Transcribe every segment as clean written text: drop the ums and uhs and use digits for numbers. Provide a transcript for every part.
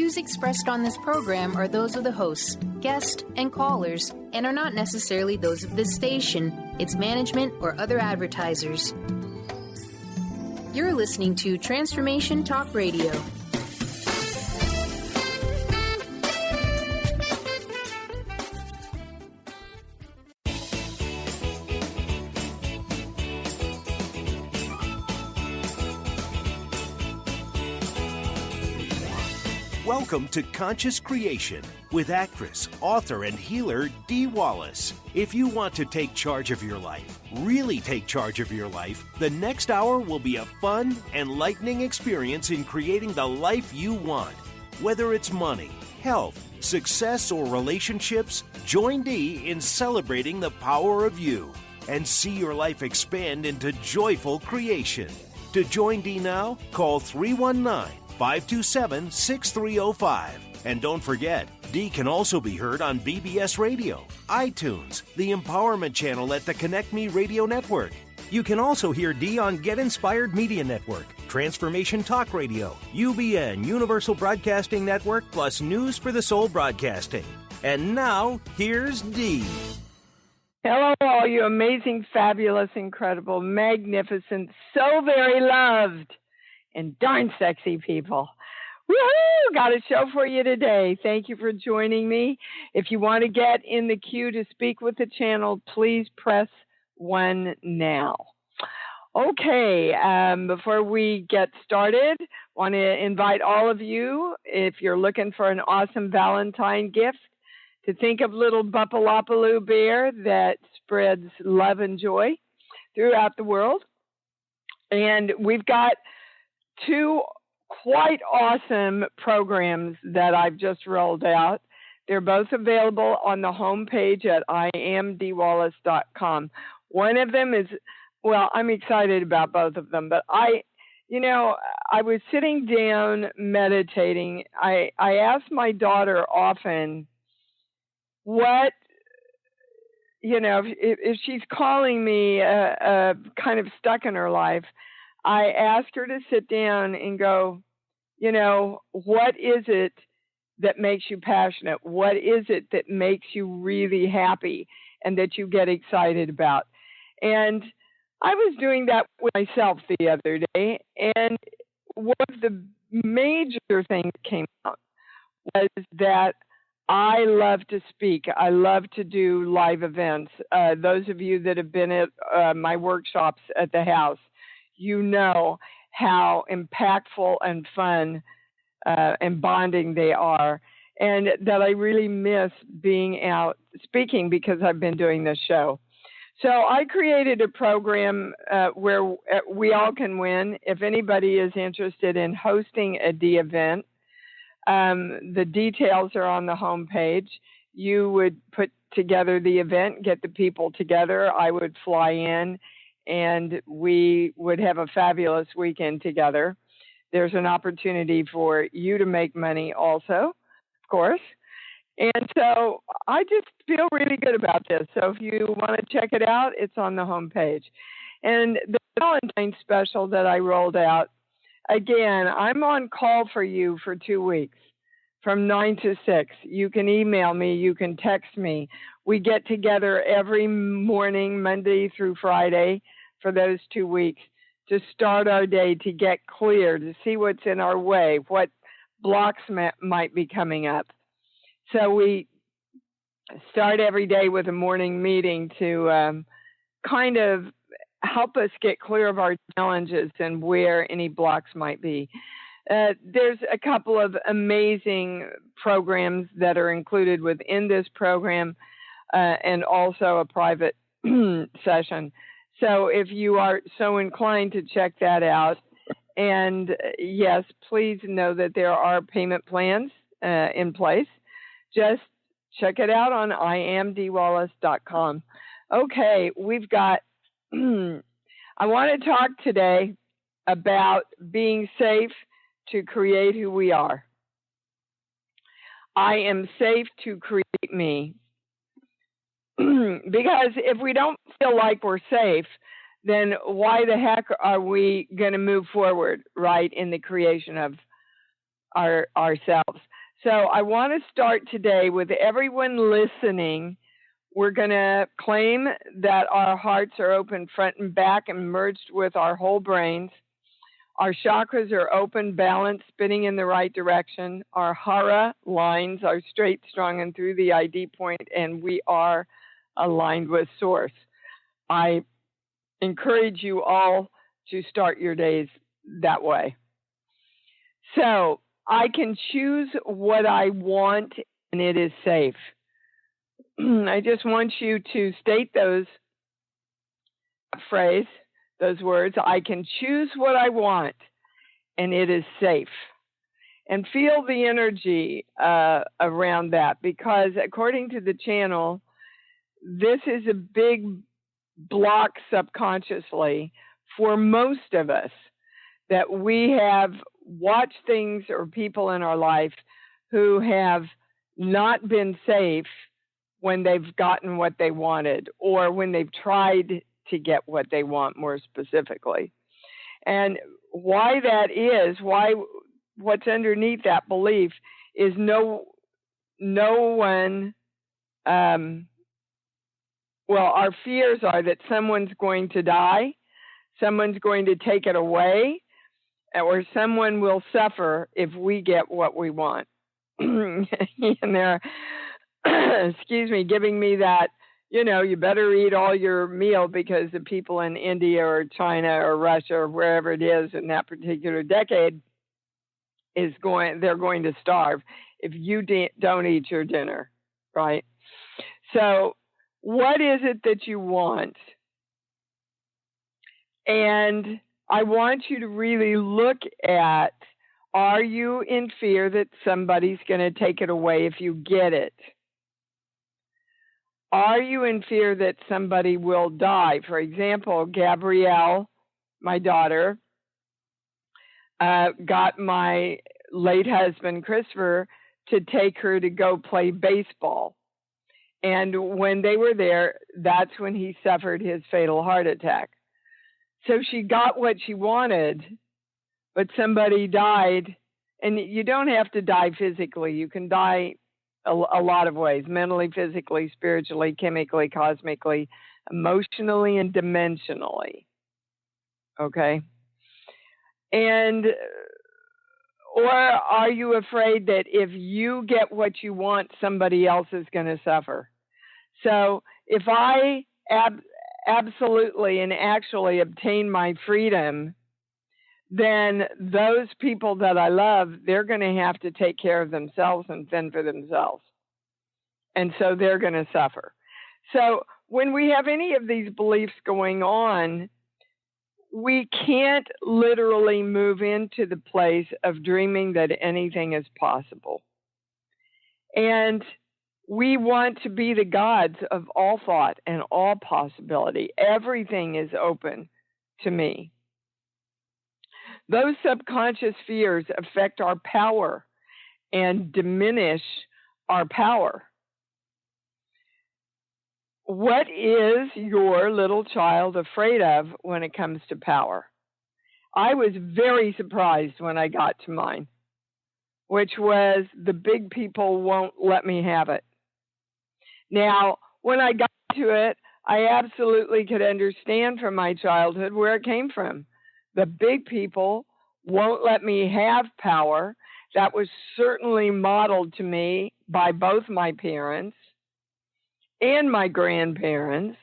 views expressed on this program are those of the hosts, guests, and callers, and are not necessarily those of this station, its management, or other advertisers. You're listening to Transformation Talk Radio. Welcome to Conscious Creation with actress, author, and healer Dee Wallace. If you want to take charge of your life, really take charge of your life, the next hour will be a fun, enlightening experience in creating the life you want. Whether it's money, health, success, or relationships, join Dee in celebrating the power of you and see your life expand into joyful creation. To join Dee now, call 319-527-6305. And don't forget, Dee can also be heard on BBS Radio, iTunes, the Empowerment Channel at the Connect Me Radio Network. You can also hear Dee on Get Inspired Media Network, Transformation Talk Radio, UBN, Universal Broadcasting Network, plus News for the Soul Broadcasting. And now, here's Dee. Hello, all you amazing, fabulous, incredible, magnificent, so very loved, and darn sexy people. Woohoo! Got a show for you today. Thank you for joining me. If you want to get in the queue to speak with the channel, please press 1 now. Okay, before we get started, want to invite all of you, if you're looking for an awesome Valentine gift, to think of little Bupalopaloo Bear that spreads love and joy throughout the world. And we've got 2 quite awesome programs that I've just rolled out. They're both available on the homepage at iamdeewallace.com. One of them is, well, I'm excited about both of them, but I was sitting down meditating. I ask my daughter often what, if she's calling me kind of stuck in her life, I ask her to sit down and go, what is it that makes you passionate? What is it that makes you really happy and that you get excited about? And I was doing that with myself the other day, and one of the major things that came out was that I love to speak. I love to do live events. Those of you that have been at my workshops at the house, you know how impactful and fun and bonding they are, and that I really miss being out speaking because I've been doing this show. So I created a program where we all can win. If anybody is interested in hosting a Dee event, the details are on the homepage. You would put together the event, get the people together. I would fly in, and we would have a fabulous weekend together. There's an opportunity for you to make money also, of course. And so I just feel really good about this. So if you want to check it out, it's on the homepage. And the Valentine special that I rolled out, again, I'm on call for you for 2 weeks from 9 to 6. You can email me. You can text me. We get together every morning, Monday through Friday, for those 2 weeks to start our day, to get clear, to see what's in our way, what blocks might be coming up. So we start every day with a morning meeting to kind of help us get clear of our challenges and where any blocks might be. There's a couple of amazing programs that are included within this program and also a private session. So if you are so inclined to check that out, and yes, please know that there are payment plans in place. Just check it out on iamdeewallace.com. Okay, we've got, I want to talk today about being safe to create who we are. I am safe to create me. Because if we don't feel like we're safe, then why the heck are we going to move forward, right, in the creation of ourselves? So I want to start today with everyone listening. We're going to claim that our hearts are open front and back and merged with our whole brains. Our chakras are open, balanced, spinning in the right direction. Our hara lines are straight, strong, and through the ID point, and we are aligned with Source. I encourage you all to start your days that way. So I can choose what I want, and it is safe. I just want you to state those words. I can choose what I want, and it is safe. And feel the energy around that, because according to the channel, this is a big block subconsciously for most of us, that we have watched things or people in our life who have not been safe when they've gotten what they wanted, or when they've tried to get what they want more specifically. And why that is, what's underneath that belief is no one, our fears are that someone's going to die, someone's going to take it away, or someone will suffer if we get what we want. And they're, giving me that, you better eat all your meal, because the people in India or China or Russia or wherever it is in that particular decade they're going to starve if you don't eat your dinner, right? So what is it that you want? And I want you to really look at, are you in fear that somebody's going to take it away if you get it? Are you in fear that somebody will die? For example, Gabrielle, my daughter, got my late husband, Christopher, to take her to go play baseball. And when they were there, that's when he suffered his fatal heart attack. So she got what she wanted, but somebody died. And you don't have to die physically. You can die a lot of ways: mentally, physically, spiritually, chemically, cosmically, emotionally, and dimensionally. Okay? And or are you afraid that if you get what you want, somebody else is going to suffer? So if I absolutely and actually obtain my freedom, then those people that I love, they're going to have to take care of themselves and fend for themselves. And so they're going to suffer. So when we have any of these beliefs going on, we can't literally move into the place of dreaming that anything is possible. And we want to be the gods of all thought and all possibility. Everything is open to me. Those subconscious fears affect our power and diminish our power. What is your little child afraid of when it comes to power? I was very surprised when I got to mine, which was the big people won't let me have it. Now, when I got to it, I absolutely could understand from my childhood where it came from. The big people won't let me have power. That was certainly modeled to me by both my parents and my grandparents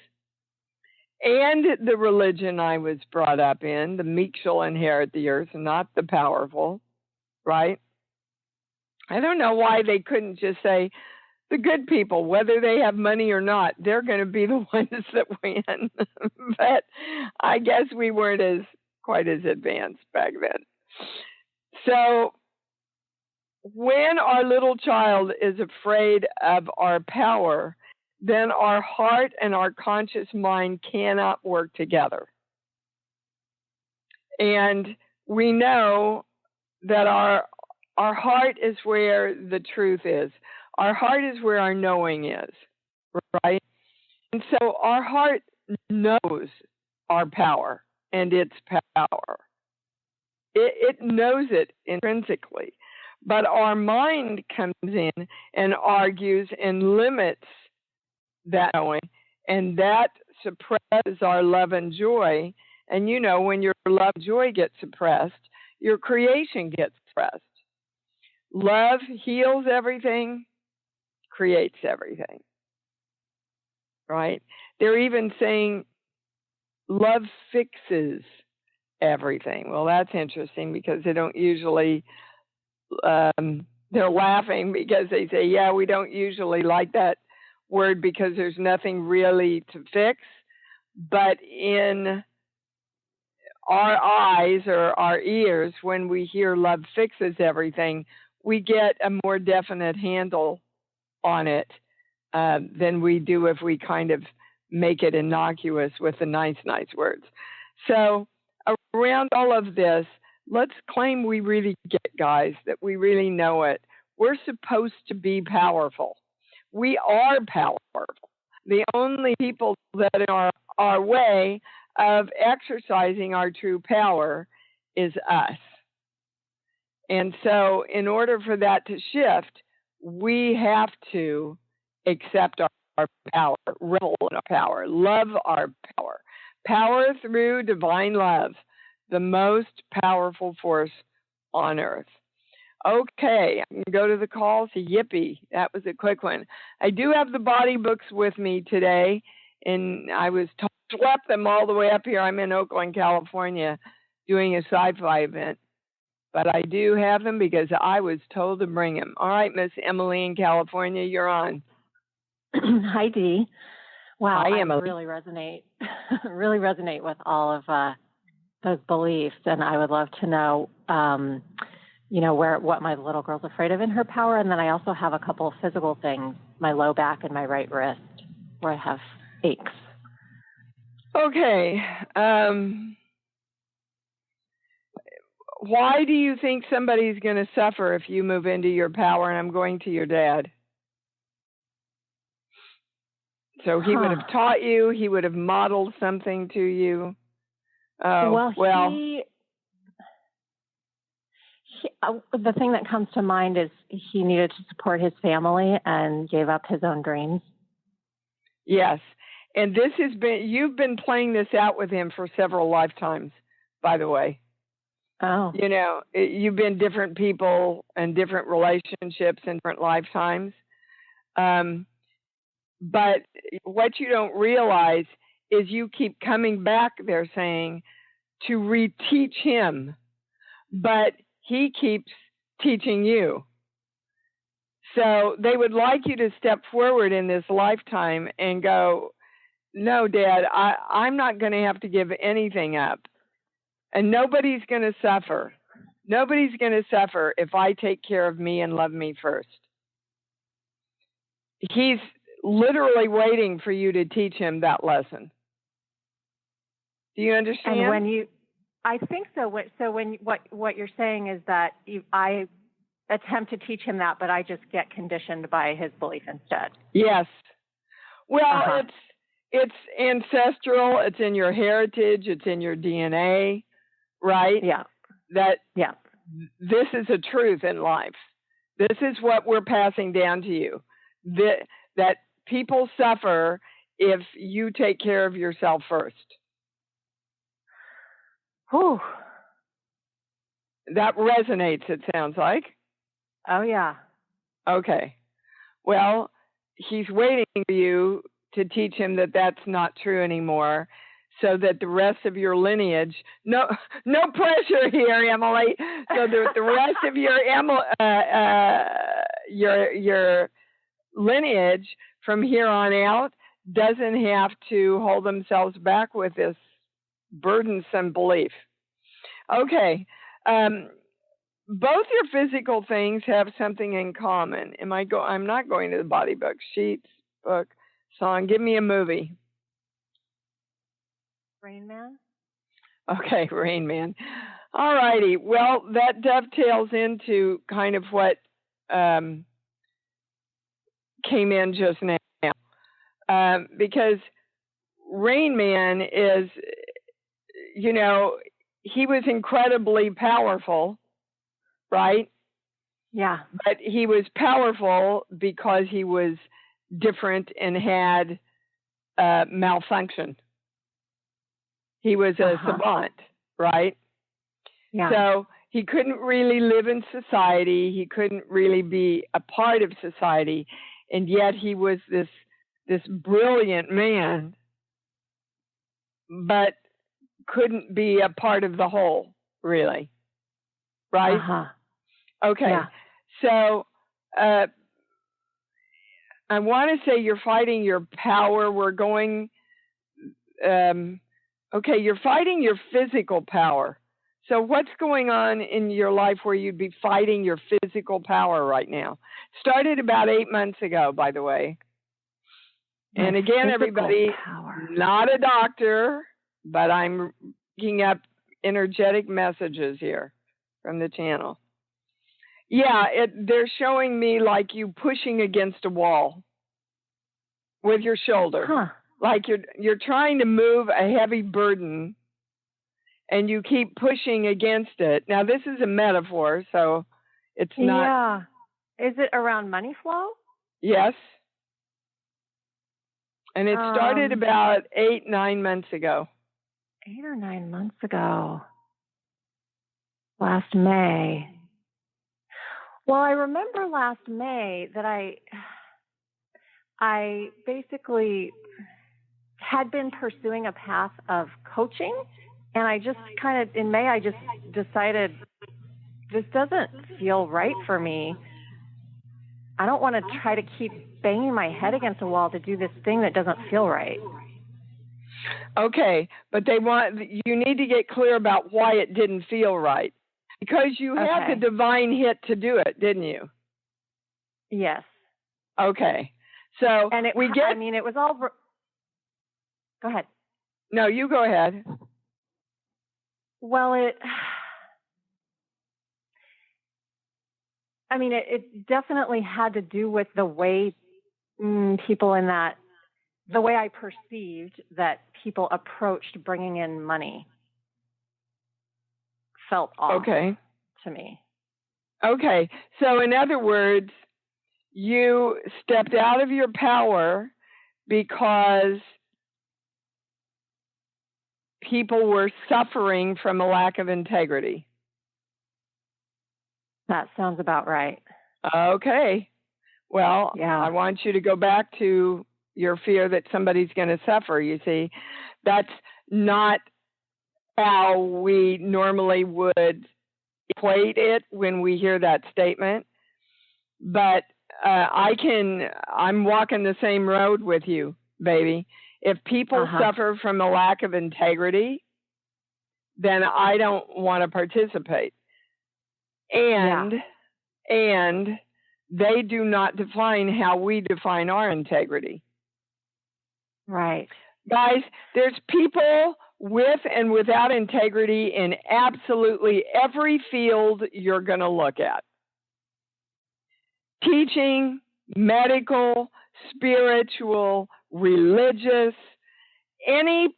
and the religion I was brought up in. The meek shall inherit the earth, not the powerful, right? I don't know why they couldn't just say, the good people, whether they have money or not, they're going to be the ones that win. But I guess we weren't quite as advanced back then. So when our little child is afraid of our power, then our heart and our conscious mind cannot work together. And we know that our heart is where the truth is. Our heart is where our knowing is, right? And so our heart knows our power and its power. It knows it intrinsically. But our mind comes in and argues and limits that knowing, and that suppresses our love and joy. And you know, when your love and joy gets suppressed, your creation gets suppressed. Love heals everything, creates everything. Right? They're even saying love fixes everything. Well, that's interesting because they don't usually, they're laughing because they say, yeah, we don't usually like that word because there's nothing really to fix. But in our eyes or our ears, when we hear love fixes everything, we get a more definite handle on it than we do if we kind of make it innocuous with the nice words. So around all of this, let's claim we really get, guys, that we really know it. We're supposed to be powerful. We are powerful. The only people that are our way of exercising our true power is us. And so in order for that to shift, we have to accept our power, revel in our power, love our power. Power through divine love, the most powerful force on earth. Okay, I'm going to go to the calls. Yippee, that was a quick one. I do have the body books with me today, and I was schlepped them all the way up here. I'm in Oakland, California, doing a sci-fi event. But I do have them because I was told to bring them. All right, Miss Emily in California, you're on. Hi, Dee. Wow, Hi, I Emily. really resonate with all of those beliefs, and I would love to know, what my little girl's afraid of in her power, and then I also have a couple of physical things, my low back and my right wrist, where I have aches. Okay. Why do you think somebody's going to suffer if you move into your power? And I'm going to your dad. So he would have taught you. He would have modeled something to you. Well, the thing that comes to mind is he needed to support his family and gave up his own dreams. Yes. And this has been, you've been playing this out with him for several lifetimes, by the way. Oh. You know, you've been different people and different relationships in different lifetimes. But what you don't realize is you keep coming back, they're saying, to reteach him. But he keeps teaching you. So they would like you to step forward in this lifetime and go, no, Dad, I'm not going to have to give anything up. And nobody's going to suffer. Nobody's going to suffer if I take care of me and love me first. He's literally waiting for you to teach him that lesson. Do you understand? And I think so. What you're saying is that I attempt to teach him that, but I just get conditioned by his belief instead. Yes. Well, it's ancestral. It's in your heritage. It's in your DNA. Right? Yeah. This is a truth in life. This is what we're passing down to you. That people suffer if you take care of yourself first. Whew. That resonates, it sounds like. Oh, yeah. Okay. Well, he's waiting for you to teach him that that's not true anymore, so that the rest of your lineage, no pressure here, Emily. So the rest of your lineage from here on out doesn't have to hold themselves back with this burdensome belief. Okay. Both your physical things have something in common. I'm not going to the body book, sheets, book, song. Give me a movie. Rain Man? Okay, Rain Man. All righty. Well, that dovetails into kind of what came in just now. Because Rain Man is, he was incredibly powerful, right? Yeah. But he was powerful because he was different and had malfunction. He was a savant, right? Yeah. So he couldn't really live in society. He couldn't really be a part of society. And yet he was this brilliant man, but couldn't be a part of the whole, really. Right? Okay. Yeah. So I want to say you're fighting your power. We're going, okay, you're fighting your physical power. So what's going on in your life where you'd be fighting your physical power right now? Started about 8 months ago, by the way. And again, everybody, not a doctor, but I'm picking up energetic messages here from the channel. Yeah, they're showing me like you pushing against a wall with your shoulder. Like you're trying to move a heavy burden and you keep pushing against it. Now, this is a metaphor, so it's not. Yeah. Is it around money flow? Yes. And it started about 8-9 months ago. 8 or 9 months ago. Last May. Well, I remember last May that I basically had been pursuing a path of coaching, and I just kind of, in May, I just decided this doesn't feel right for me. I don't want to try to keep banging my head against a wall to do this thing that doesn't feel right. Okay, but you need to get clear about why it didn't feel right. Because you had the divine hit to do it, didn't you? Yes. Okay. So and it was all. Go ahead. No, you go ahead. Well, it definitely had to do with the way people the way I perceived that people approached bringing in money felt off to me. Okay. So in other words, you stepped out of your power because people were suffering from a lack of integrity. That sounds about right. Okay. Well, I want you to go back to your fear that somebody's going to suffer. You see, that's not how we normally would equate it when we hear that statement. But I'm walking the same road with you, baby. If people suffer from a lack of integrity, then I don't want to participate. And they do not define how we define our integrity. Right. Guys, there's people with and without integrity in absolutely every field you're going to look at. Teaching, medical, spiritual, religious, any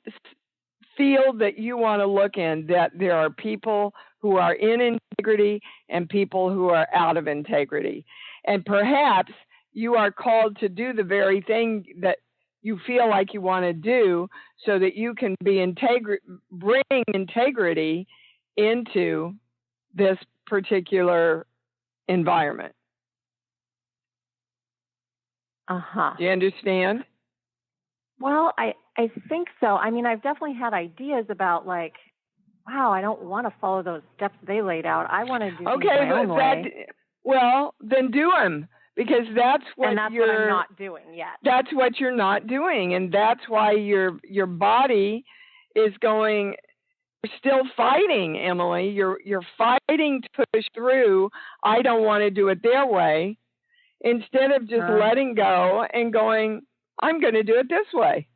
field that you want to look in, that there are people who are in integrity and people who are out of integrity. And perhaps you are called to do the very thing that you feel like you want to do so that you can be bring integrity into this particular environment. Do you understand? Well, I think so. I mean, I've definitely had ideas about like, wow, I don't want to follow those steps they laid out. I want to do things my own way. Well, then do them, because that's what what I'm not doing yet. That's what you're not doing, and that's why your body is going. You're still fighting, Emily. You're fighting to push through. I don't want to do it their way, instead of just letting go and going, I'm going to do it this way.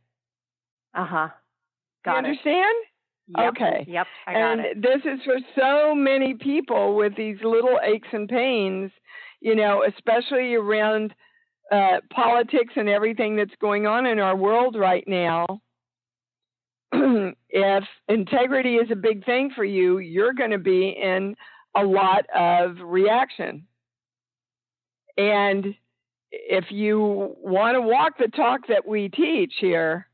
Got you understand? Yep. Okay. Yep, I got it. And this is for so many people with these little aches and pains, especially around politics and everything that's going on in our world right now. If integrity is a big thing for you, you're going to be in a lot of reaction. And if you want to walk the talk that we teach here,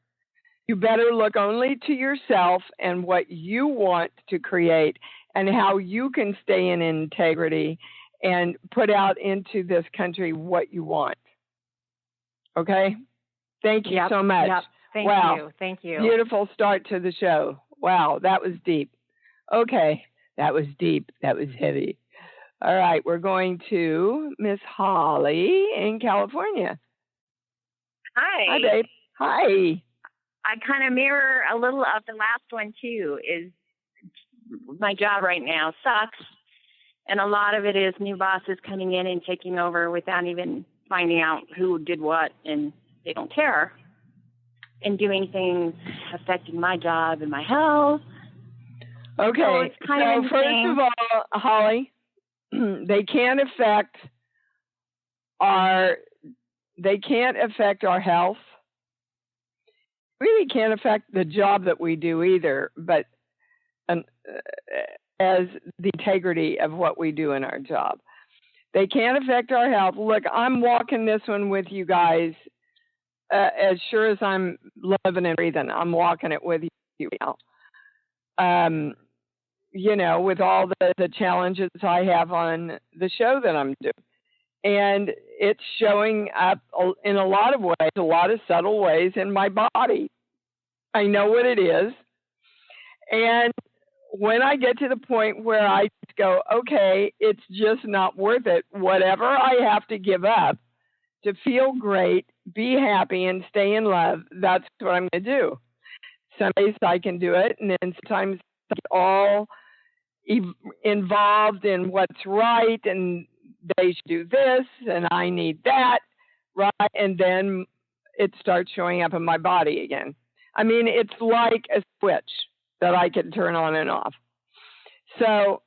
you better look only to yourself and what you want to create and how you can stay in integrity and put out into this country what you want. Okay? Thank you so much. Yep. Thank you. Beautiful start to the show. Wow, that was deep. Okay, that was deep. That was heavy. All right, we're going to Miss Holly in California. Hi. Hi, babe. Hi. I kind of mirror a little of the last one, too, is my job right now sucks. And a lot of it is new bosses coming in and taking over without even finding out who did what, and they don't care. And doing things affecting my job and my health. Okay, so it's kind of first of all, Holly, they can't affect our health. Really can't affect the job that we do either, but as the integrity of what we do in our job. They can't affect our health. Look, I'm walking this one with you guys as sure as I'm living and breathing. I'm walking it with you now. With all the challenges I have on the show that I'm doing. And it's showing up in a lot of ways, a lot of subtle ways in my body. I know what it is. And when I get to the point where I just go, okay, it's just not worth it. Whatever I have to give up to feel great, be happy, and stay in love, that's what I'm going to do. Some days I can do it, and then sometimes it's all involved in what's right, and they should do this, and I need that, right? And then it starts showing up in my body again. I mean, it's like a switch that I can turn on and off. So,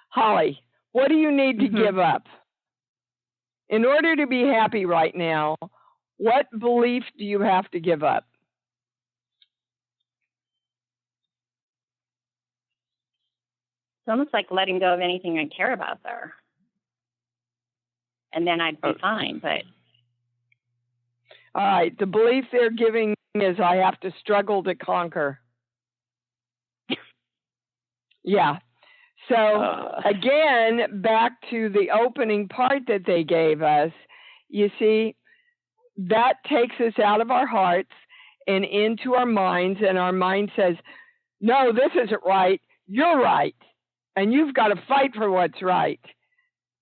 Holly, what do you need to give up? In order to be happy right now, what belief do you have to give up? It's almost like letting go of anything I care about there. And then I'd be fine, but... All right, the belief they're giving me is I have to struggle to conquer. Yeah. So, again, back to the opening part that they gave us, you see, that takes us out of our hearts and into our minds, and our mind says, no, this isn't right, you're right, and you've got to fight for what's right,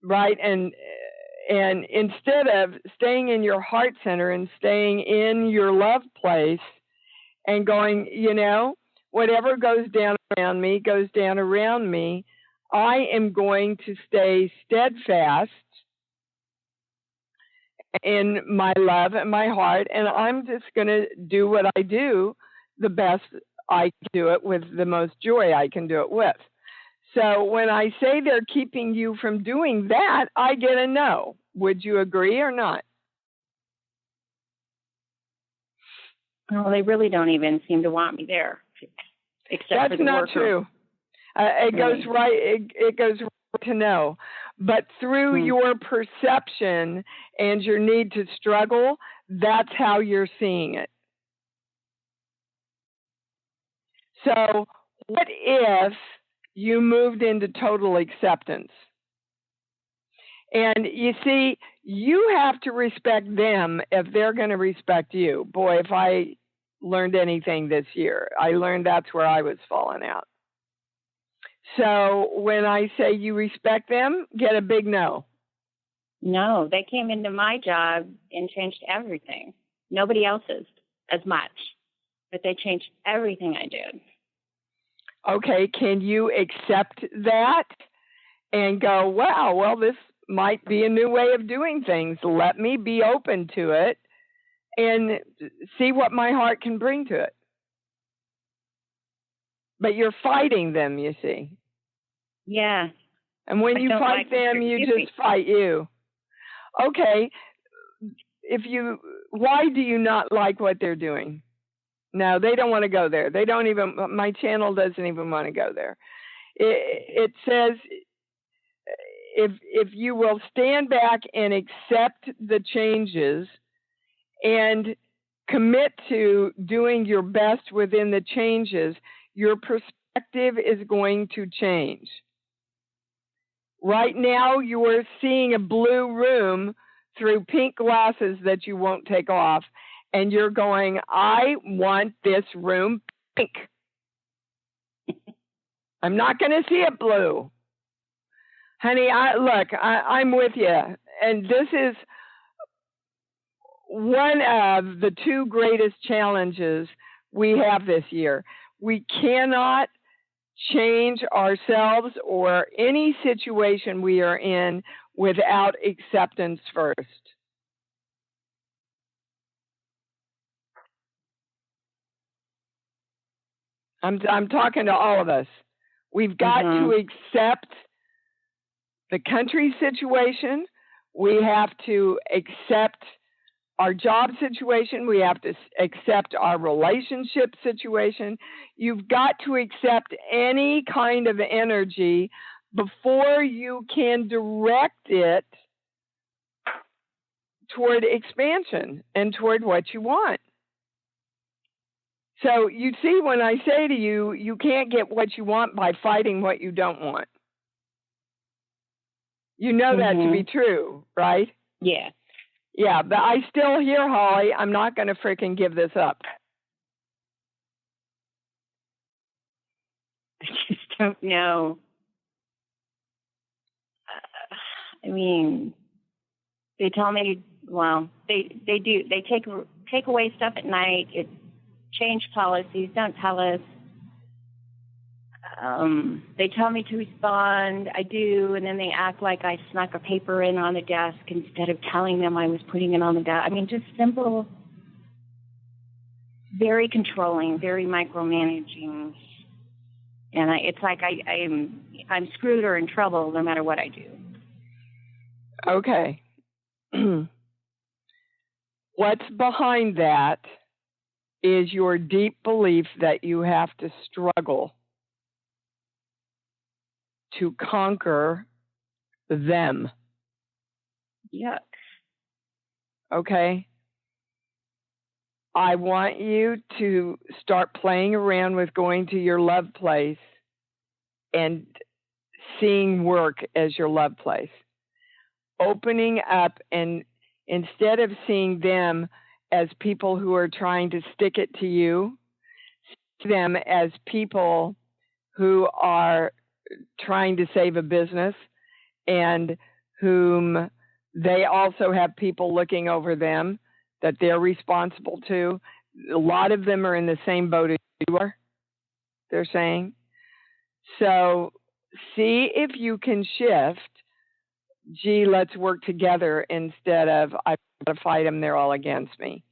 right? And instead of staying in your heart center and staying in your love place and going, whatever goes down around me goes down around me, I am going to stay steadfast in my love and my heart, and I'm just going to do what I do the best I can do it with, the most joy I can do it with. So when I say they're keeping you from doing that, I get a no. Would you agree or not? Well, they really don't even seem to want me there, except for the work. That's not true. It goes right. It goes right to no. But through your perception and your need to struggle, that's how you're seeing it. So what if you moved into total acceptance? And you see, you have to respect them if they're going to respect you. Boy, if I learned anything this year, I learned that's where I was falling out. So when I say you respect them, get a big no. No, they came into my job and changed everything. Nobody else's as much, but they changed everything I did. Okay, can you accept that and go, wow, well, this might be a new way of doing things. Let me be open to it and see what my heart can bring to it. But you're fighting them, you see. Yeah. And when you fight them, you just fight you. Okay. Why do you not like what they're doing? No, they don't want to go there. They don't even, my channel doesn't even want to go there. It says, if you will stand back and accept the changes and commit to doing your best within the changes, your perspective is going to change. Right now, you are seeing a blue room through pink glasses that you won't take off, and you're going, I want this room pink. I'm not going to see it blue. Honey, I'm with you. And this is one of the two greatest challenges we have this year. We cannot change ourselves or any situation we are in without acceptance first. I'm talking to all of us. We've got to accept the country situation. We have to accept our job situation. We have to accept our relationship situation. You've got to accept any kind of energy before you can direct it toward expansion and toward what you want. So you see, when I say to you, you can't get what you want by fighting what you don't want. You know that to be true, right? Yeah. Yeah, but I still hear, Holly, I'm not going to freaking give this up. I just don't know. I mean, they tell me, well, they do. They take away stuff at night. It change policies. Don't tell us. They tell me to respond. I do, and then they act like I snuck a paper in on the desk instead of telling them I was putting it on the desk. I mean, just simple, very controlling, very micromanaging. And it's like I'm screwed or in trouble no matter what I do. Okay. What's behind that is your deep belief that you have to struggle to conquer them. Yuck. Okay? I want you to start playing around with going to your love place and seeing work as your love place. Opening up, and instead of seeing them as people who are trying to stick it to you, see them as people who are trying to save a business and whom they also have people looking over them that they're responsible to. A lot of them are in the same boat as you are, they're saying. So see if you can shift, gee, let's work together, instead of I've got to fight them, they're all against me.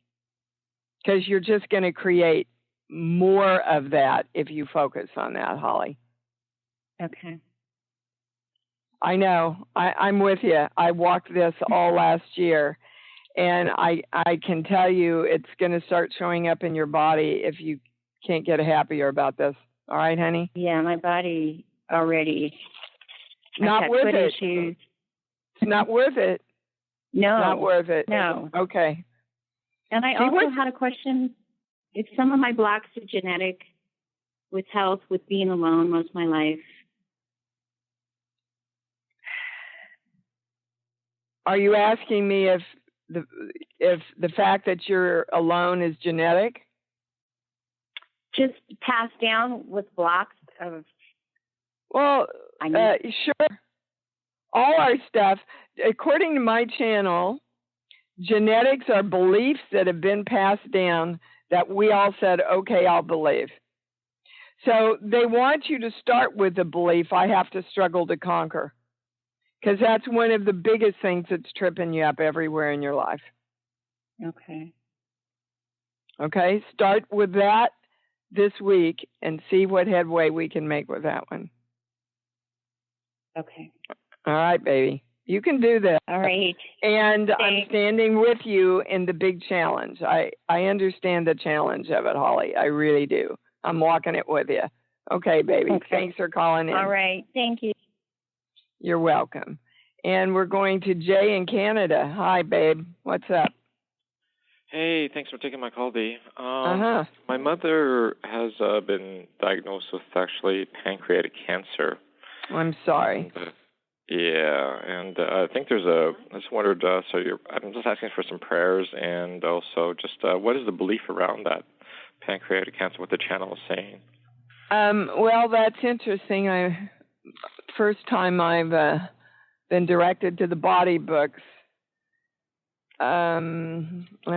Because you're just going to create more of that if you focus on that, Holly. Okay. I know. I'm with you. I walked this all last year, and I can tell you it's going to start showing up in your body if you can't get happier about this. All right, honey? Yeah, my body already. Not worth it. Issues. It's not worth it. No. Not worth it. No. Okay. And I also had a question. If some of my blocks are genetic, with health, with being alone most of my life. Are you asking me if the fact that you're alone is genetic? Just passed down with blocks of. Well, sure. All our stuff, according to my channel, genetics are beliefs that have been passed down that we all said, okay, I'll believe. So they want you to start with the belief, I have to struggle to conquer. Because that's one of the biggest things that's tripping you up everywhere in your life. Okay. Okay, start with that this week and see what headway we can make with that one. Okay. All right, baby. You can do this. All right. And Thanks. I'm standing with you in the big challenge. I understand the challenge of it, Holly. I really do. I'm walking it with you. Okay, baby. Okay. Thanks for calling in. All right. Thank you. You're welcome. And we're going to Jay in Canada. Hi, babe. What's up? Hey, thanks for taking my call, Dee. Uh-huh. My mother has been diagnosed with actually pancreatic cancer. I'm sorry. And I think I just wondered, I'm just asking for some prayers, and also just what is the belief around that pancreatic cancer, what the channel is saying? Well, that's interesting. First time I've been directed to the body books. Let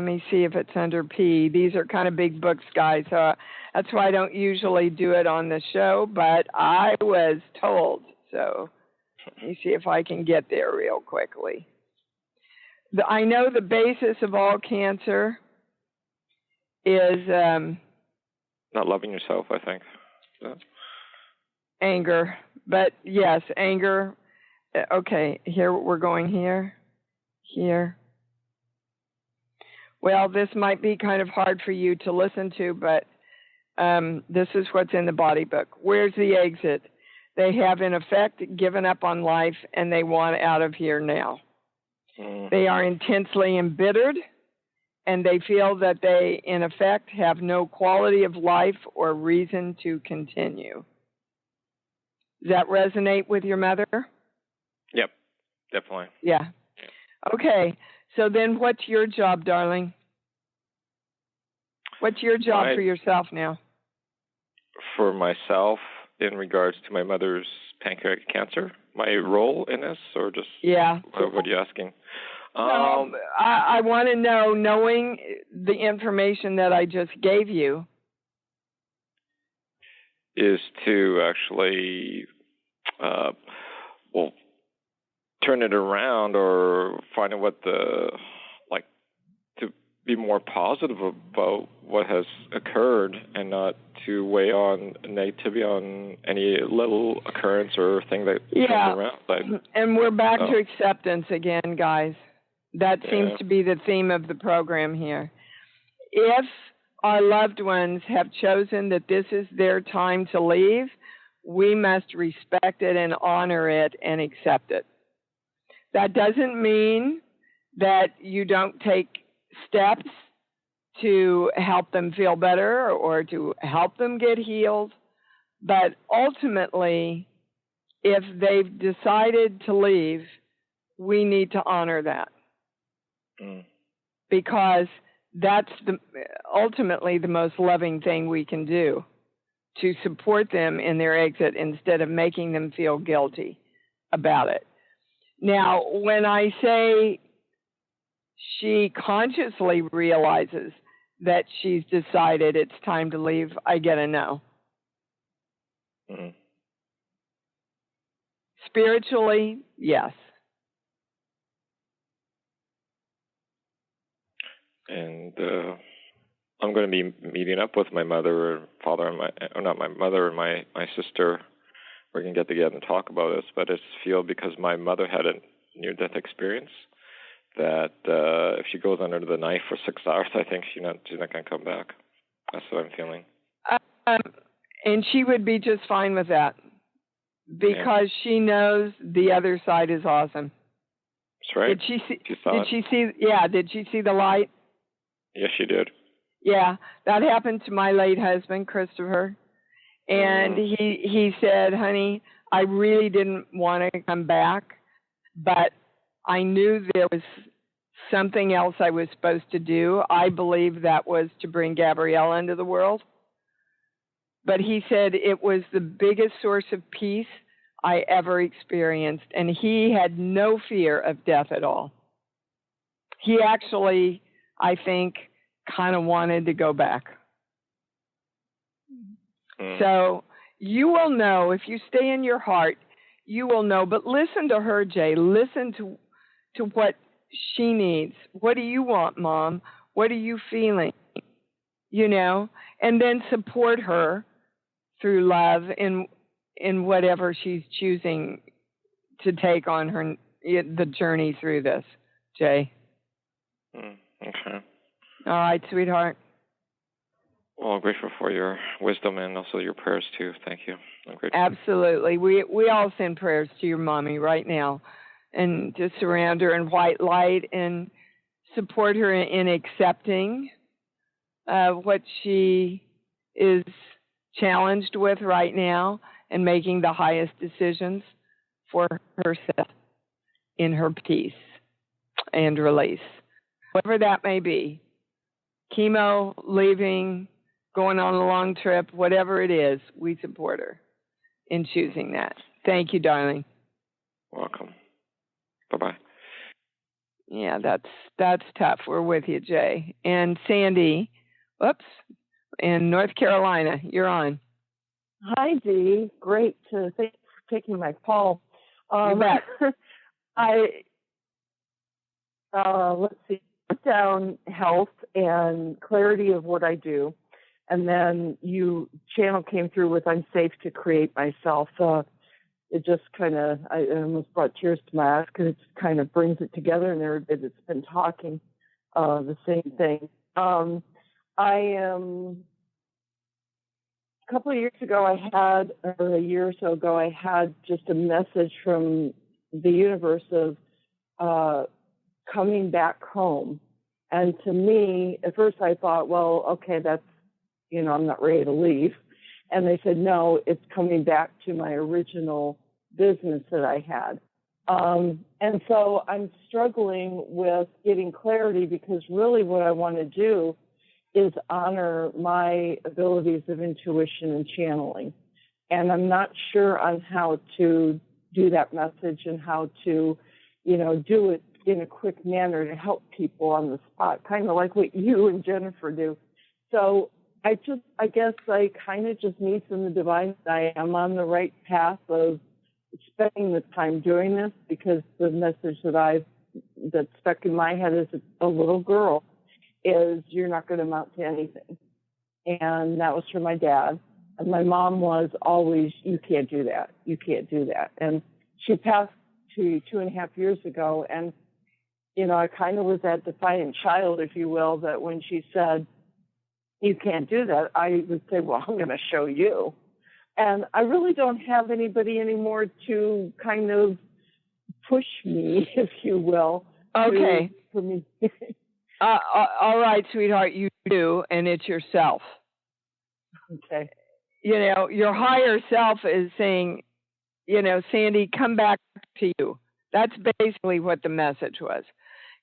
me see if it's under P. These are kind of big books, guys. So that's why I don't usually do it on the show, but I was told. So let me see if I can get there real quickly. I know the basis of all cancer is not loving yourself, I think. Yeah. Anger. But yes, anger. Okay, here we're going here. Well, this might be kind of hard for you to listen to, but this is what's in the body book. Where's the exit? They have, in effect, given up on life, and they want out of here now. They are intensely embittered, and they feel that they, in effect, have no quality of life or reason to continue. Does that resonate with your mother? Yep, definitely. Yeah. Okay, so then what's your job, darling? What's your job for yourself now? For myself, in regards to my mother's pancreatic cancer, my role in this, or just what are you asking? I want to know, knowing the information that I just gave you, is to actually, turn it around, or find out what to be more positive about what has occurred, and not to weigh on negativity on any little occurrence or thing that comes around. And we're back to acceptance again, guys. That seems to be the theme of the program here. If our loved ones have chosen that this is their time to leave, we must respect it and honor it and accept it. That doesn't mean that you don't take steps to help them feel better or to help them get healed. But ultimately, if they've decided to leave, we need to honor that. Because that's ultimately the most loving thing we can do, to support them in their exit instead of making them feel guilty about it. Now, when I say she consciously realizes that she's decided it's time to leave, I get a no. Spiritually, yes. And I'm going to be meeting up with my mother and father and not my mother and my sister. We're going to get together and talk about this, but I just feel because my mother had a near-death experience that if she goes under the knife for 6 hours, I think she's not going to come back. That's what I'm feeling. And she would be just fine with that because she knows the other side is awesome. That's right. Did she see the light? Yes, she did. Yeah, that happened to my late husband, Christopher. And he said, honey, I really didn't want to come back, but I knew there was something else I was supposed to do. I believe that was to bring Gabrielle into the world. But he said it was the biggest source of peace I ever experienced, and he had no fear of death at all. He actually, I think, kind of wanted to go back. So you will know, if you stay in your heart, you will know. But listen to her, Jay. Listen to what she needs. What do you want, Mom? What are you feeling? And then support her through love in whatever she's choosing to take on the journey through this, Jay. Okay. All right, sweetheart. Well, I'm grateful for your wisdom and also your prayers, too. Thank you. I'm grateful. Absolutely. We all send prayers to your mommy right now. and to surround her in white light and support her in accepting what she is challenged with right now and making the highest decisions for herself in her peace and release. Whatever that may be. Chemo, leaving, going on a long trip, whatever it is, we support her in choosing that. Thank you, darling. Welcome. Bye-bye. Yeah, that's tough. We're with you, Jay. And Sandy, in North Carolina, you're on. Hi, Dee. Great to thank you for taking my call. You bet. Let's see, put down health and clarity of what I do, and then channel came through with I'm safe to create myself. It just kind of, I almost brought tears to my eyes because it just kind of brings it together, and everybody that's been talking the same thing. A couple of years ago, a year or so ago, I had just a message from the universe of coming back home. And to me, at first I thought, well, okay, that's, I'm not ready to leave. And they said, no, it's coming back to my original business that I had. And so I'm struggling with getting clarity because really what I want to do is honor my abilities of intuition and channeling. And I'm not sure on how to do that message and how to, do it in a quick manner to help people on the spot, kind of like what you and Jennifer do. So I guess I kind of just need from the divine that I am on the right path of spending the time doing this, because the message that's stuck in my head as a little girl is you're not going to amount to anything. And that was from my dad. And my mom was always, you can't do that. You can't do that. And she passed 2.5 years ago. And, I kind of was that defiant child, if you will, that when she said, you can't do that, I would say, well, I'm going to show you. And I really don't have anybody anymore to kind of push me, if you will. Okay. For me. All right, sweetheart, you do, and it's yourself. Okay. Your higher self is saying, Sandy, come back to you. That's basically what the message was.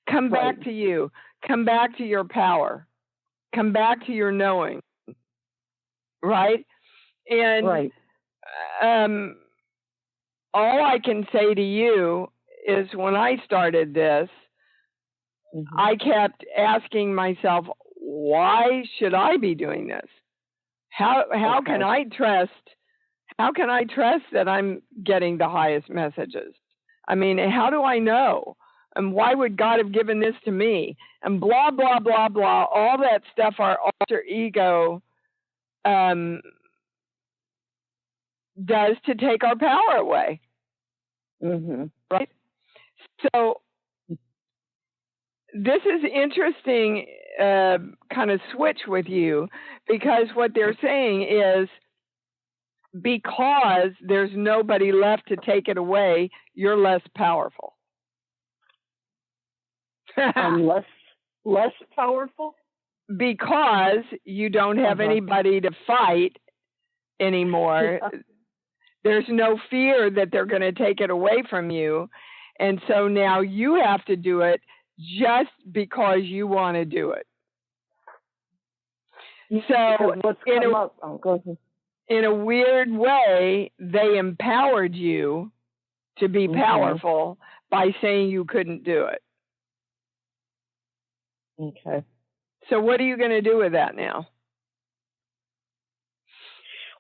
Come back to you. Come back to your power. Come back to your knowing. Right? And all I can say to you is when I started this, I kept asking myself, why should I be doing this? How can I trust? How can I trust that I'm getting the highest messages? I mean, how do I know? And why would God have given this to me? And blah, blah, blah, blah, all that stuff our alter ego does to take our power away. Mm-hmm. Right? So this is interesting kind of switch with you, because what they're saying is because there's nobody left to take it away, you're less powerful. I'm less powerful? Because you don't have anybody to fight anymore. Yeah. There's no fear that they're going to take it away from you. And so now you have to do it just because you want to do it. So in a weird way, they empowered you to be powerful by saying you couldn't do it. Okay. So what are you going to do with that now?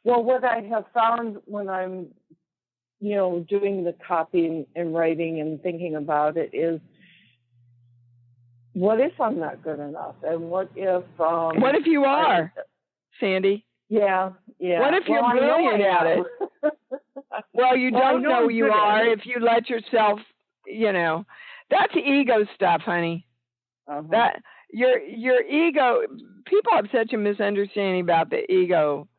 Well, what I have found when I'm, doing the copy and writing and thinking about it is, what if I'm not good enough? And what if you are, Sandy? Yeah. What if you're brilliant at it? Well, you don't know you are if you let yourself, that's ego stuff, honey. That your ego, people have such a misunderstanding about the ego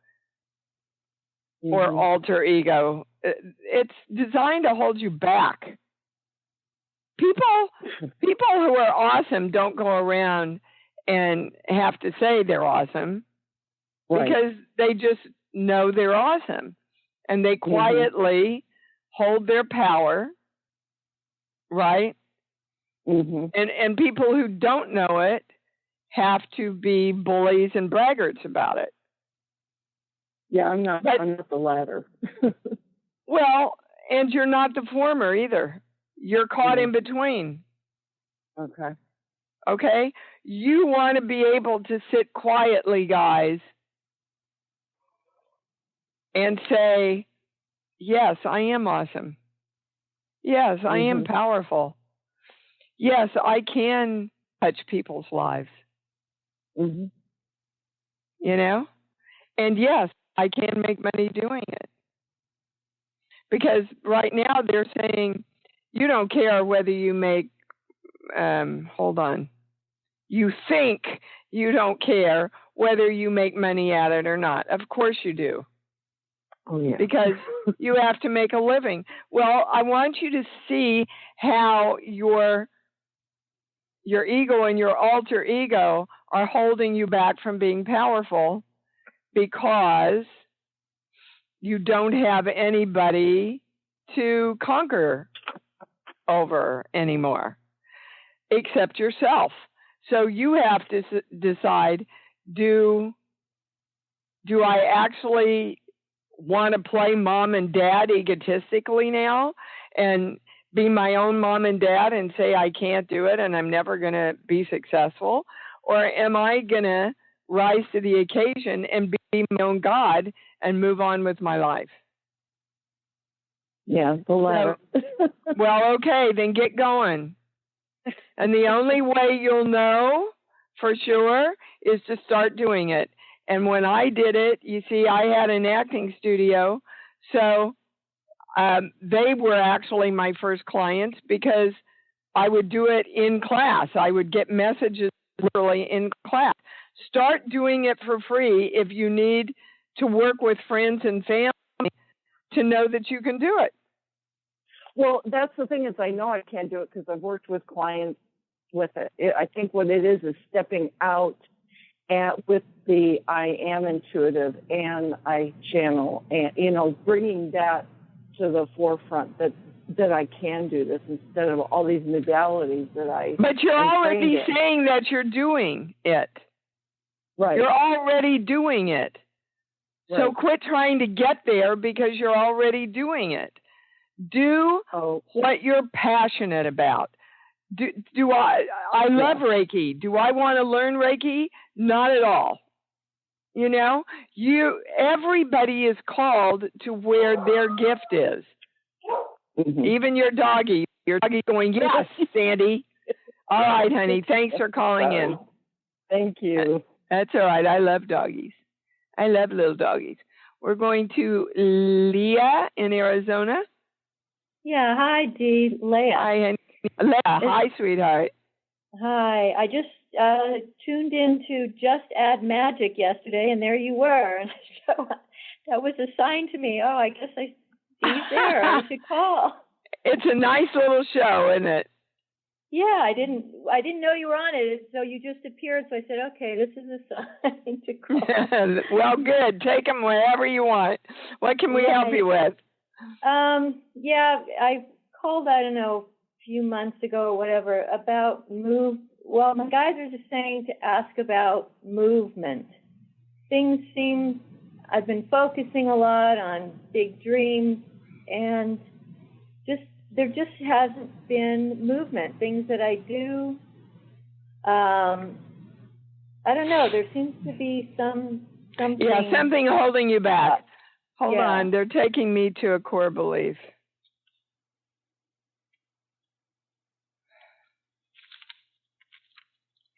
or alter ego. It's designed to hold you back. people who are awesome don't go around and have to say they're awesome, Right. because they just know they're awesome, and they quietly hold their power, right? And people who don't know it have to be bullies and braggarts about it. Yeah, I'm not the latter. Well, and you're not the former either. You're caught in between. Okay. Okay? You want to be able to sit quietly, guys, and say, yes, I am awesome. Yes, I am powerful. Yes, I can touch people's lives. You know? And yes, I can make money doing it. Because right now they're saying, you don't care whether you make, hold on. You think you don't care whether you make money at it or not. Of course you do. Oh, yeah. Because you have to make a living. Well, I want you to see how your ego and your alter ego are holding you back from being powerful, because you don't have anybody to conquer over anymore except yourself. So you have to decide, do I actually want to play mom and dad egotistically now and be my own mom and dad and say I can't do it and I'm never going to be successful? Or am I going to rise to the occasion and be my own God and move on with my life? Yeah, the latter. So, well, okay, then get going. And the only way you'll know for sure is to start doing it. And when I did it, you see, I had an acting studio, so they were actually my first clients, because I would do it in class. I would get messages literally in class. Start doing it for free if you need to work with friends and family to know that you can do it. Well, that's the thing, is I know I can't do it because I've worked with clients with it. I think what it is stepping out with the I am intuitive and I channel, and, you know, bringing that to the forefront, that I can do this instead of all these modalities that I. But you're already saying that you're doing it. Right. You're already doing it. Right. So quit trying to get there, because you're already doing it. Do what you're passionate about. Do I love Reiki. Do I want to learn Reiki? Not at all. You know, everybody is called to where their gift is. Even your doggy. Your doggy going, yes, Sandy. All right, honey. Thanks for calling in. Thank you. That's all right. I love doggies. I love little doggies. We're going to Leah in Arizona. Yeah, hi, Dee. Leah. Hi, honey. Leah. Hi, sweetheart. Hi. I just tuned into Just Add Magic yesterday, and there you were. And so that was a sign to me. Oh, I guess Dee's there. I should call. It's a nice little show, isn't it? Yeah, I didn't know you were on it, so you just appeared. So I said, okay, this is a sign to call. Well, good. Take them wherever you want. What can we help you with? Yeah, I called, I don't know, a few months ago or whatever about well, my guys are just saying to ask about movement. I've been focusing a lot on big dreams, and there just hasn't been movement. Things that I do, I don't know, there seems to be something. Yeah, something holding you back. Hold on, they're taking me to a core belief.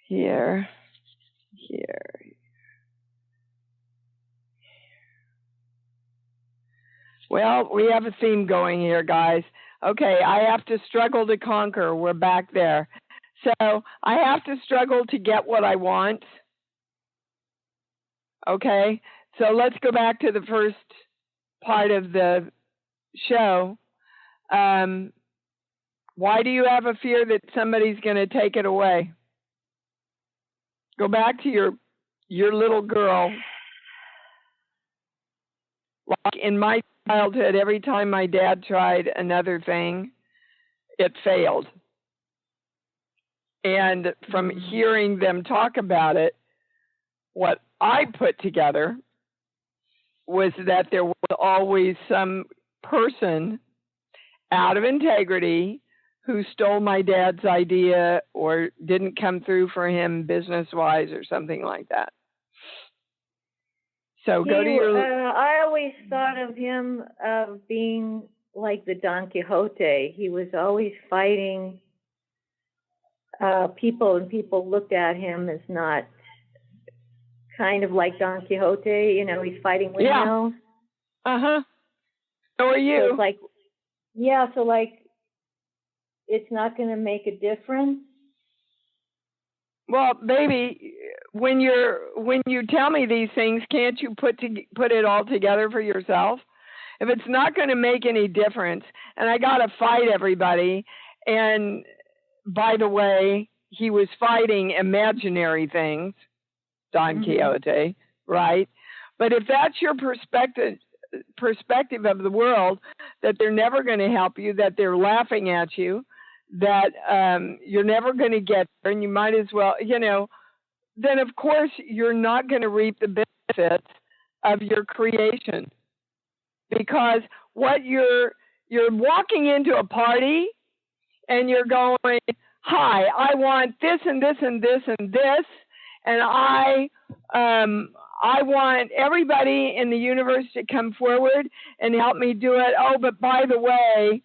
Here. Well, we have a theme going here, guys. Okay, I have to struggle to conquer. We're back there. So I have to struggle to get what I want. Okay, so let's go back to the first part of the show. Why do you have a fear that somebody's going to take it away? Go back to your little girl. Like in my childhood, every time my dad tried another thing, it failed. And from hearing them talk about it, what I put together was that there was always some person out of integrity who stole my dad's idea or didn't come through for him business-wise or something like that. So go to your... I always thought of him being like the Don Quixote. He was always fighting people, and people looked at him as not kind of like Don Quixote. You know, he's fighting windmills. Yeah. Uh-huh. So are you. So it's like, yeah, so like, it's not going to make a difference. Well, baby, when you tell me these things, can't you put it all together for yourself? If it's not going to make any difference, and I got to fight everybody, and by the way, he was fighting imaginary things, Don Quixote, right? But if that's your perspective of the world, that they're never going to help you, that they're laughing at you, that you're never going to get there, and you might as well, then of course you're not going to reap the benefits of your creation, because what you're walking into a party and you're going, hi, I want this and this and this and this, and I want everybody in the universe to come forward and help me do it. Oh, but by the way,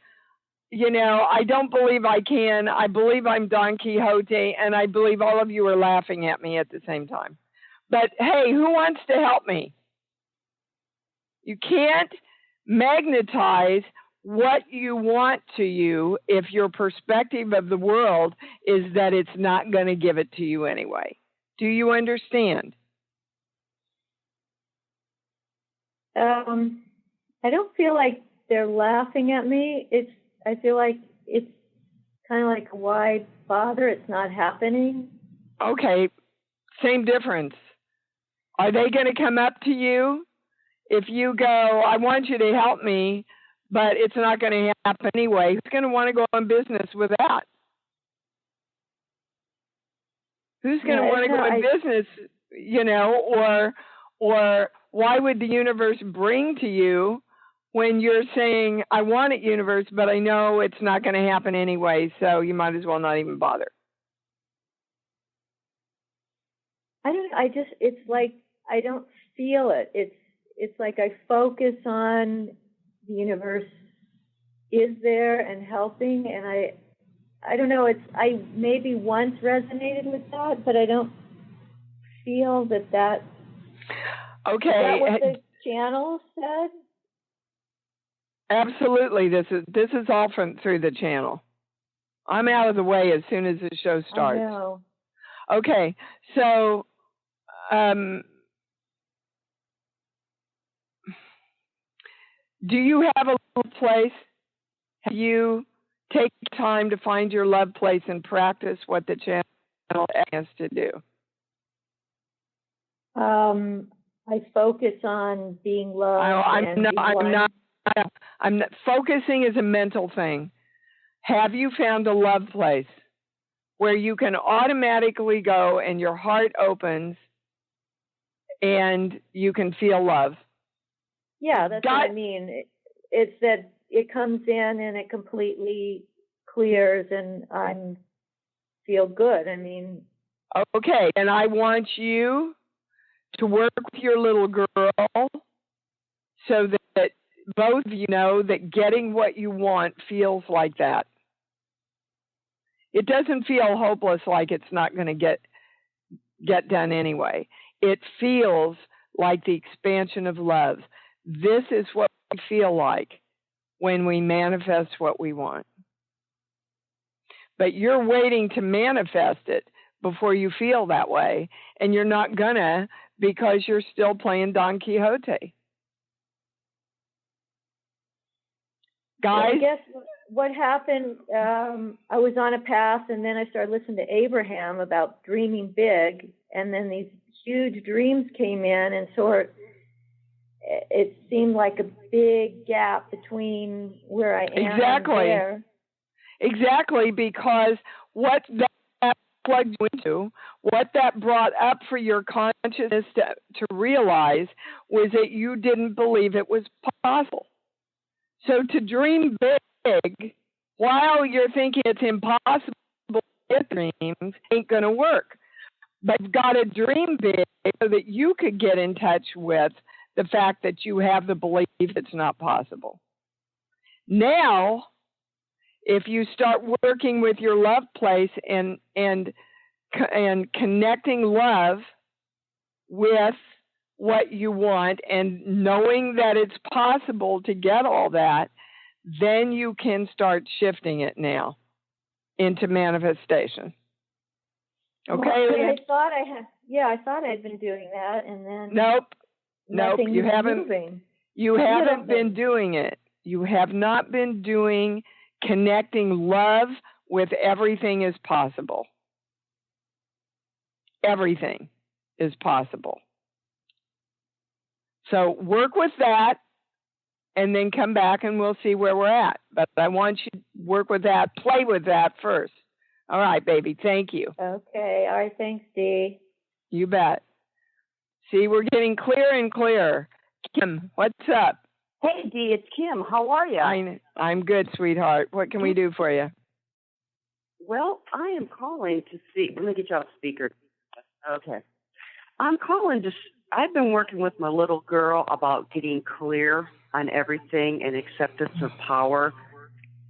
I don't believe I can. I believe I'm Don Quixote, and I believe all of you are laughing at me at the same time. But hey, who wants to help me? You can't magnetize what you want to you if your perspective of the world is that it's not going to give it to you anyway. Do you understand? I don't feel like they're laughing at me. I feel like it's kind of like a wide bother. It's not happening. Okay, same difference. Are they going to come up to you if you go, I want you to help me, but it's not going to happen anyway? Who's going to want to go on business with that? Who's going to want to go in business, or why would the universe bring to you when you're saying, I want it, universe, but I know it's not going to happen anyway, so you might as well not even bother? It's like I don't feel it. It's like I focus on the universe is there and helping, and I don't know, I maybe once resonated with that, but I don't feel that okay. Is that what the channel said? Absolutely. This is all through the channel. I'm out of the way as soon as the show starts. I know. Okay, so do you have a love place? Have you taken time to find your love place and practice what the channel asks us to do? I focus on being loved. I'm not. Focusing is a mental thing. Have you found a love place where you can automatically go and your heart opens and you can feel love? Yeah, that's what I mean. It's that it comes in and it completely clears and I feel good. I mean. Okay, and I want you to work with your little girl so that both of you know that getting what you want feels like that. It doesn't feel hopeless, like it's not going to get done anyway. It feels like the expansion of love. This is what we feel like when we manifest what we want. But you're waiting to manifest it before you feel that way, and you're not gonna, because you're still playing Don Quixote. Guys, I guess what happened, I was on a path, and then I started listening to Abraham about dreaming big, and then these huge dreams came in, and it seemed like a big gap between where I am and there. Exactly, because what that plugged you into, what that brought up for your consciousness to realize was that you didn't believe it was possible. So to dream big while you're thinking it's impossible to get dreams ain't going to work. But you've got to dream big so that you could get in touch with the fact that you have the belief it's not possible. Now, if you start working with your love place and connecting love with what you want and knowing that it's possible to get all that, then you can start shifting it now into manifestation. Okay? Well, I thought I'd been doing that, and then Nope, you haven't. Moving. You haven't been doing it. You have not been doing connecting love with everything is possible. Everything is possible. So work with that and then come back and we'll see where we're at. But I want you to work with that, play with that first. All right, baby. Thank you. Okay. All right. Thanks, Dee. You bet. See, we're getting clearer and clearer. Kim, what's up? Hey, Dee, it's Kim. How are you? I'm good, sweetheart. What can we do for you? Well, I am calling to see. Let me get you off speaker. Okay. I'm calling to. I've been working with my little girl about getting clear on everything and acceptance of power,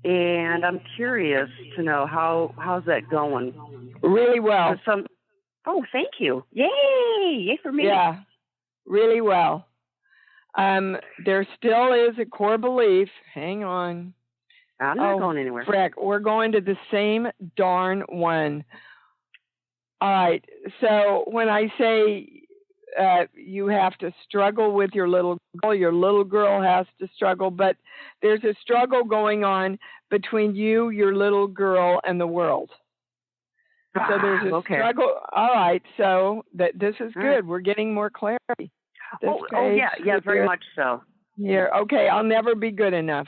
and I'm curious to know how's that going. Really well. Oh, thank you. Yay for me. Yeah, really well. There still is a core belief. Hang on. I'm not going anywhere. Frick, we're going to the same darn one. All right. So when I say you have to struggle with your little girl has to struggle, but there's a struggle going on between you, your little girl, and the world. So there's a struggle. All right. So this is good. We're getting more clarity. Yeah, very much so. Yeah, okay, I'll never be good enough.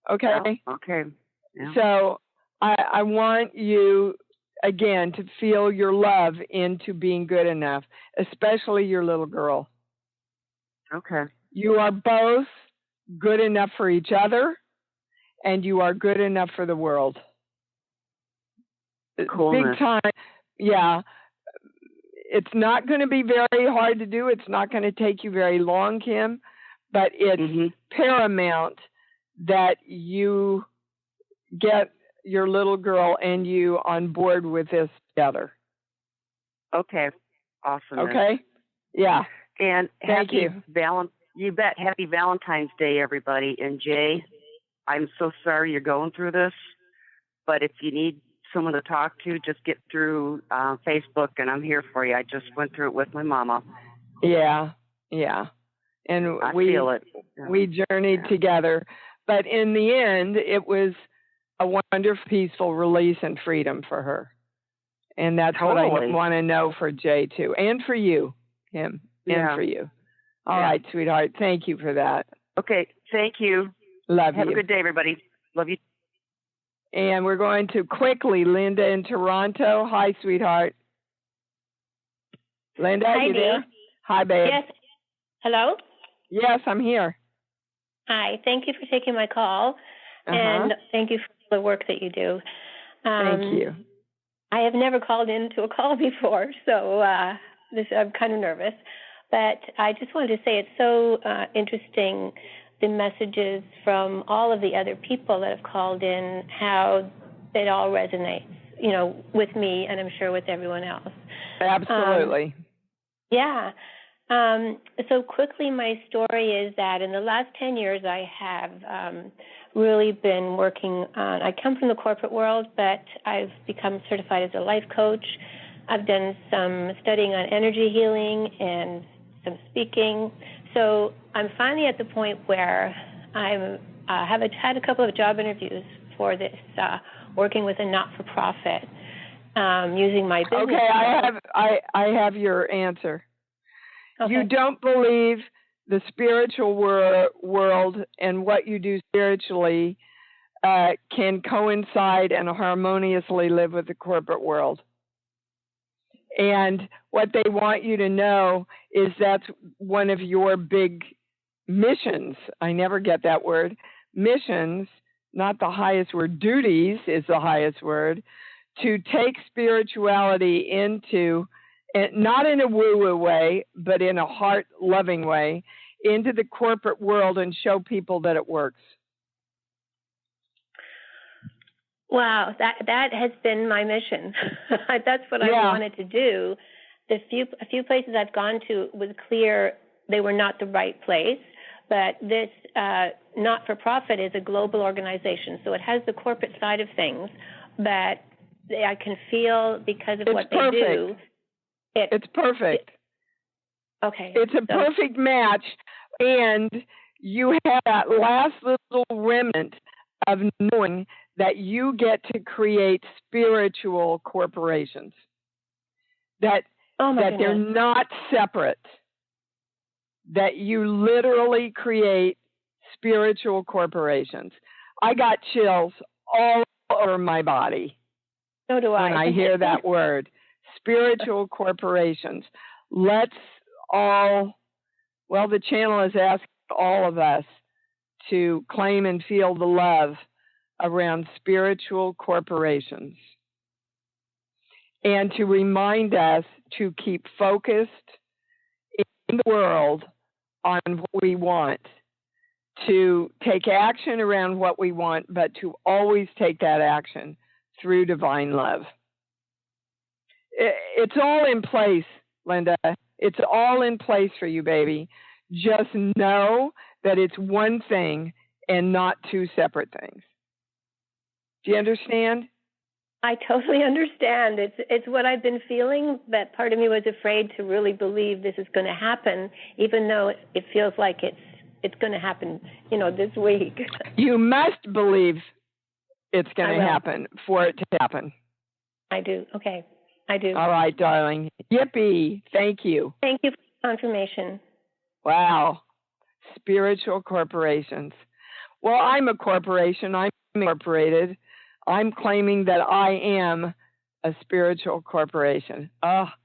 Okay? Oh, okay. Yeah. So I want you, again, to feel your love into being good enough, especially your little girl. Okay. You are both good enough for each other, and you are good enough for the world. Coolness. Big time. Yeah. It's not going to be very hard to do. It's not going to take you very long, Kim, but it's paramount that you get your little girl and you on board with this together. Okay. Awesome. Okay? Yeah. And thank you. You bet. Happy Valentine's Day, everybody. And Jay, I'm so sorry you're going through this, but if you need someone to talk to, just get through Facebook, and I'm here for you. I just went through it with my mama. Yeah. And I feel it. We journeyed together. But in the end, it was a wonderful, peaceful release and freedom for her. And that's what I want to know for Jay, too. And for you, Kim. And for you. All right, sweetheart. Thank you for that. Okay. Thank you. Love you. Have a good day, everybody. Love you. And we're going to quickly, Linda in Toronto. Hi, sweetheart. Linda, Hi, you there? Hi, babe. Yes. Hello? Yes, I'm here. Hi. Thank you for taking my call, and thank you for the work that you do. Thank you. I have never called into a call before, so I'm kind of nervous. But I just wanted to say it's so interesting, the messages from all of the other people that have called in, how it all resonates, with me, and I'm sure with everyone else. Absolutely. So quickly, my story is that in the last 10 years, I have really been working on, I come from the corporate world, but I've become certified as a life coach. I've done some studying on energy healing and some speaking. So I'm finally at the point where I'm have had a couple of job interviews for this, working with a not-for-profit, using my business. Okay, I have your answer. Okay. You don't believe the spiritual world and what you do spiritually can coincide and harmoniously live with the corporate world. And what they want you to know is that's one of your big missions. I never get that word. Missions, not the highest word. Duties is the highest word. To take spirituality into, not in a woo-woo way, but in a heart-loving way, into the corporate world and show people that it works. Wow, that has been my mission. That's what I wanted to do. A few places I've gone to was clear they were not the right place, but this not-for-profit is a global organization, so it has the corporate side of things, but I can feel because of what they do. It's perfect. Okay. It's a perfect match, and you have that last little remnant of knowing that you get to create spiritual corporations, that they're not separate, that you literally create spiritual corporations. I got chills all over my body. So do I. When I hear that word, spiritual corporations. Let's all, the channel has asked all of us to claim and feel the love around spiritual corporations and to remind us to keep focused in the world on what we want, to take action around what we want, but to always take that action through divine love. It's all in place, Linda. It's all in place for you, baby. Just know that it's one thing and not two separate things. Do you understand? I totally understand. It's what I've been feeling, but part of me was afraid to really believe this is going to happen, even though it feels like it's going to happen, this week. You must believe it's going to happen for it to happen. I do. Okay. I do. All right, darling. Yippee. Thank you. Thank you for the confirmation. Wow. Spiritual corporations. Well, I'm a corporation. I'm incorporated. I'm claiming that I am a spiritual corporation.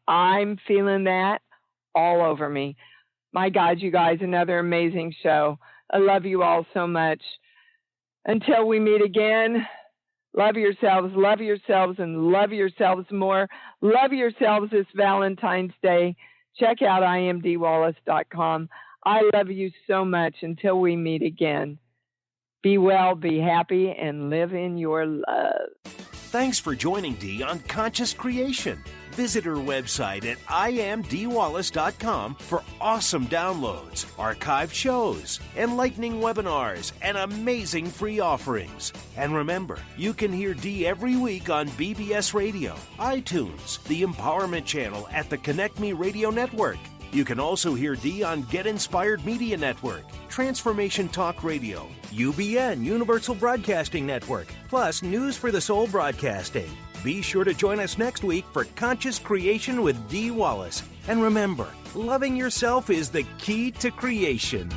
I'm feeling that all over me. My God, you guys, another amazing show. I love you all so much. Until we meet again, love yourselves, and love yourselves more. Love yourselves this Valentine's Day. Check out imdwallace.com. I love you so much. Until we meet again. Be well, be happy, and live in your love. Thanks for joining Dee on Conscious Creation. Visit her website at imdwallace.com for awesome downloads, archived shows, enlightening webinars, and amazing free offerings. And remember, you can hear Dee every week on BBS Radio, iTunes, the Empowerment Channel at the Connect Me Radio Network. You can also hear Dee on Get Inspired Media Network, Transformation Talk Radio, UBN Universal Broadcasting Network, plus News for the Soul Broadcasting. Be sure to join us next week for Conscious Creation with Dee Wallace. And remember, loving yourself is the key to creation.